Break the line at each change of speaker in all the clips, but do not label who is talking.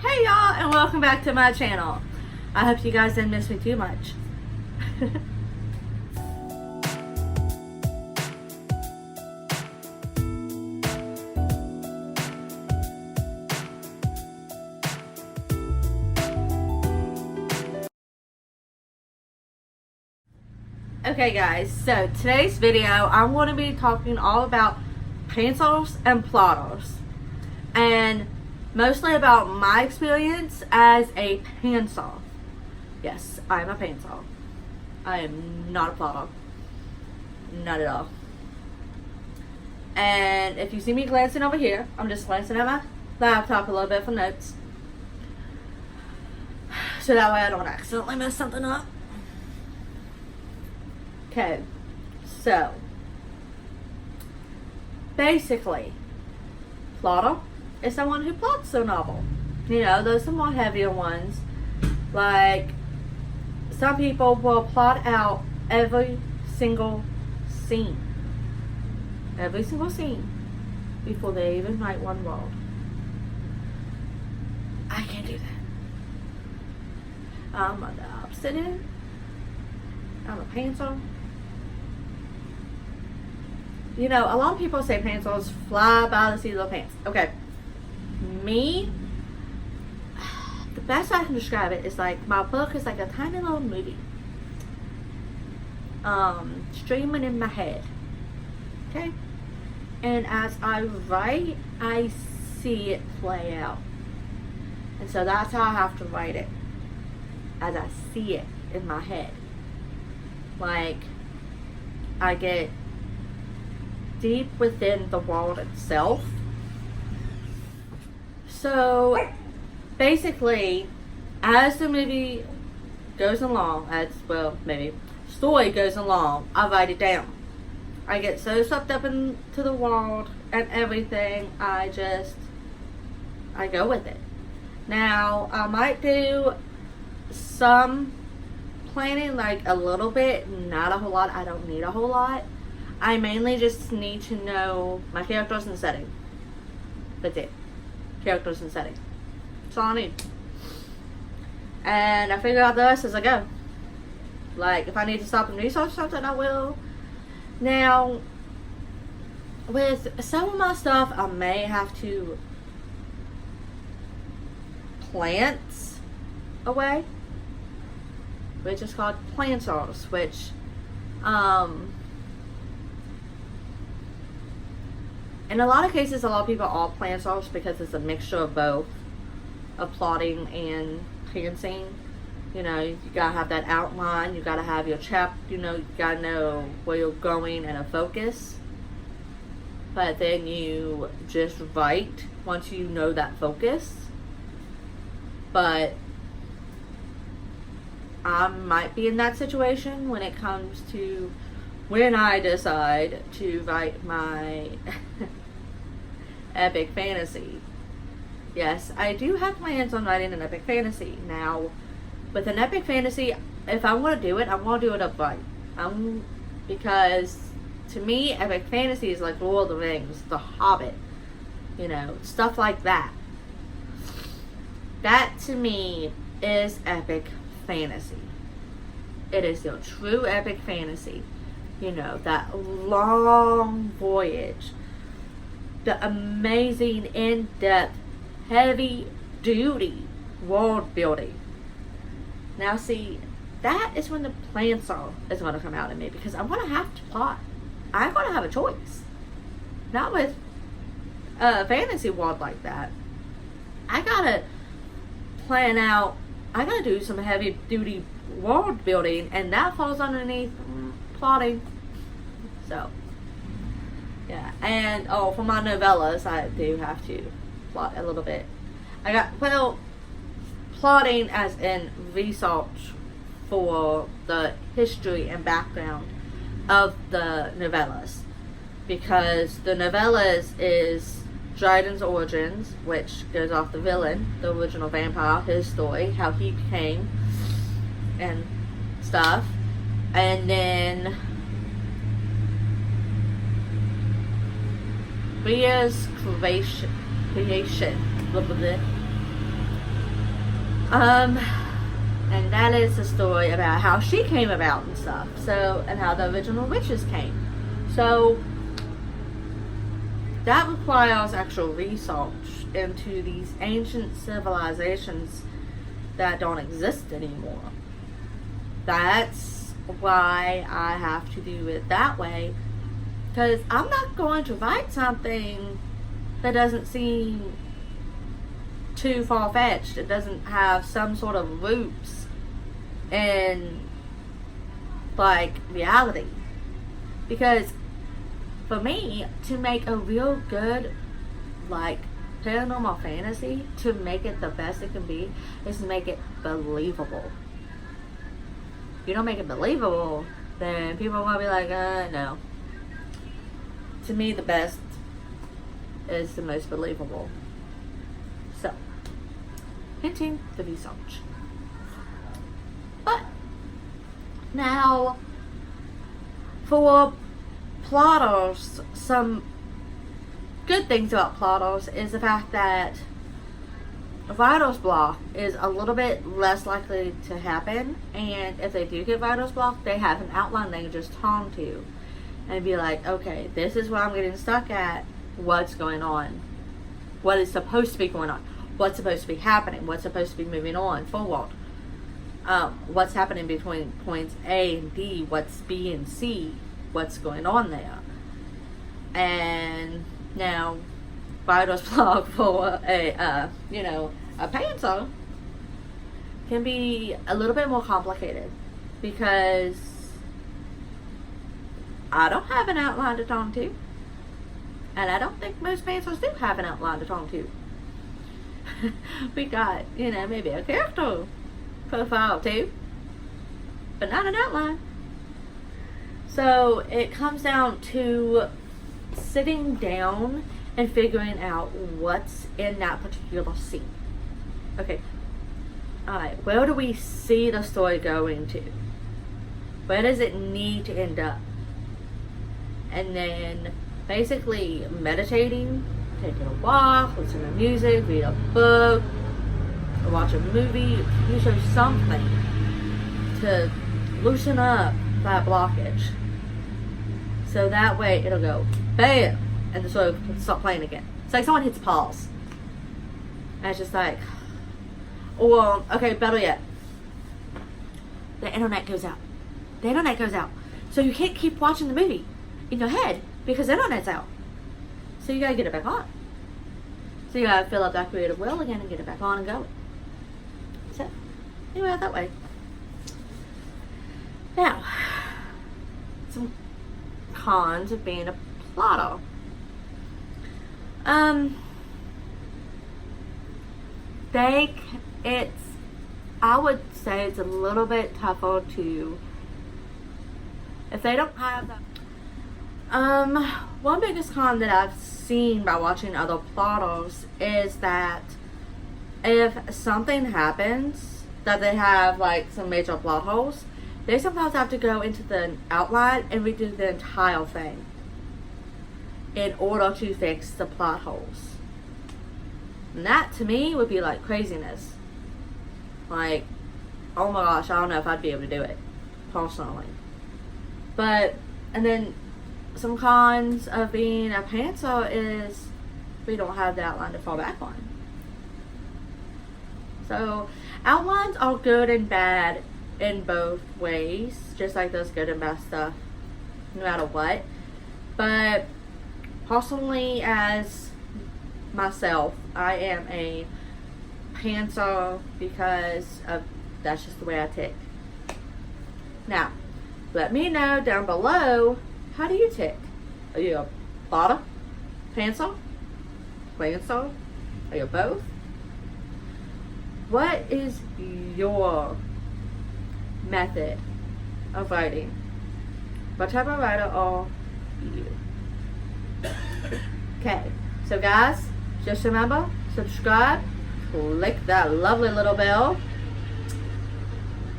Hey y'all, and welcome back to my channel. I hope you guys didn't miss me too much. Okay guys, so today's video I'm going to be talking all about Pansters and Plotters, and mostly about my experience as a pantser. Yes, I'm a pantser. I am not a plotter. Not at all. And if you see me glancing over here, I'm just glancing at my laptop a little bit for notes, so that way I don't accidentally mess something up. Okay, so basically, plotter is someone who plots a novel. You know, those somewhat heavier ones. Like, some people will plot out every single scene. Every single scene before they even write one word. I can't do that. I'm on the opposite end. I'm a pantser. You know, a lot of people say pantsers fly by the seat of their pants. Okay. Me, the best I can describe it is like my book is like a tiny little movie. Streaming in my head. Okay? And as I write, I see it play out. And so that's how I have to write it. As I see it in my head. Like, I get deep within the world itself. So basically, as the movie goes along, story goes along, I write it down. I get so sucked up into the world and everything, I go with it. Now, I might do some planning, like a little bit, not a whole lot. I don't need a whole lot. I mainly just need to know my characters and setting. That's it. Characters and setting. That's all I need. And I figure out the rest as I go. Like, if I need to stop and research something, I will. Now, with some of my stuff, I may have to plant away, which is called planters, which in a lot of cases, a lot of people are planters because it's a mixture of both, of plotting and pantsing. You know, you gotta have that outline, you gotta have your you gotta know where you're going and a focus. But then you just write once you know that focus. But I might be in that situation when it comes to when I decide to write my epic fantasy. Yes, I do have plans on writing an epic fantasy. Now, with an epic fantasy, if I want to do it, I want to do it upright. Because to me, epic fantasy is like Lord of the Rings, The Hobbit, you know, stuff like that. That to me is epic fantasy. It is your true epic fantasy. You know, that long voyage, the amazing, in-depth, heavy-duty world building. Now see, that is when the planster is going to come out in me, because I'm going to have to plot. I'm going to have a choice. Not with a fantasy world like that. I got to plan out, I got to do some heavy-duty world building, and that falls underneath plotting. So yeah, and for my novellas, I do have to plot a little bit. Plotting as in research for the history and background of the novellas, because the novellas is Dryden's origins, which goes off the villain, the original vampire, his story, how he became and stuff, and then Bria's creation, blah, blah, blah. Um, and that is the story about how she came about and stuff. So, and how the original witches came. So, that requires actual research into these ancient civilizations that don't exist anymore. That's why I have to do it that way. Because I'm not going to write something that doesn't seem too far-fetched. It doesn't have some sort of roots in, like, reality. Because for me, to make a real good, like, paranormal fantasy, to make it the best it can be, is to make it believable. If you don't make it believable, then people are going to be like, no. To me, the best is the most believable. So, hinting the research. But, now, for plotters, some good things about plotters is the fact that writer's block is a little bit less likely to happen, and if they do get writer's block, they have an outline they can just turn to and be like, okay, this is where I'm getting stuck at. What's going on? What is supposed to be going on? What's supposed to be happening? What's supposed to be moving on forward? What's happening between points A and B? What's B and C? What's going on there? And now, writer's block for a Panster can be a little bit more complicated, because I don't have an outline to turn to, and I don't think most Pansters do have an outline to turn to. We got, maybe a character profile too, but not an outline. So it comes down to sitting down and figuring out what's in that particular scene. Okay, alright, where do we see the story going to? Where does it need to end up? And then basically meditating, taking a walk, listening to music, read a book, or watch a movie, usually something to loosen up that blockage. So that way it'll go bam, and the story will stop playing again. It's like someone hits pause. And it's just like, or, okay, better yet, the internet goes out. The internet goes out. So you can't keep watching the movie in your head because the internet's out. So you gotta get it back on. So you gotta fill up that creative will again and get it back on and go. So, anyway, that way. Now, some cons of being a plotter. I would say it's a little bit tougher to, if they don't have that. One biggest con that I've seen by watching other plotters is that if something happens that they have like some major plot holes, they sometimes have to go into the outline and redo the entire thing in order to fix the plot holes. And that to me would be like craziness. Like, oh my gosh, I don't know if I'd be able to do it personally. But, and then some cons of being a pantser is we don't have the outline to fall back on. So outlines are good and bad in both ways, just like there's good and bad stuff no matter what. But personally, as myself, I am a pantser because of that's just the way I tick. Now, let me know down below, how do you tick? Are you a plotter, pantser, planster? Are you both? What is your method of writing? What type of writer are you? Okay, so guys, just remember, subscribe, click that lovely little bell.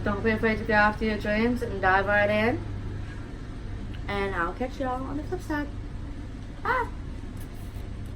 Don't be afraid to go after your dreams and dive right in. And I'll catch y'all on the flip side. Bye.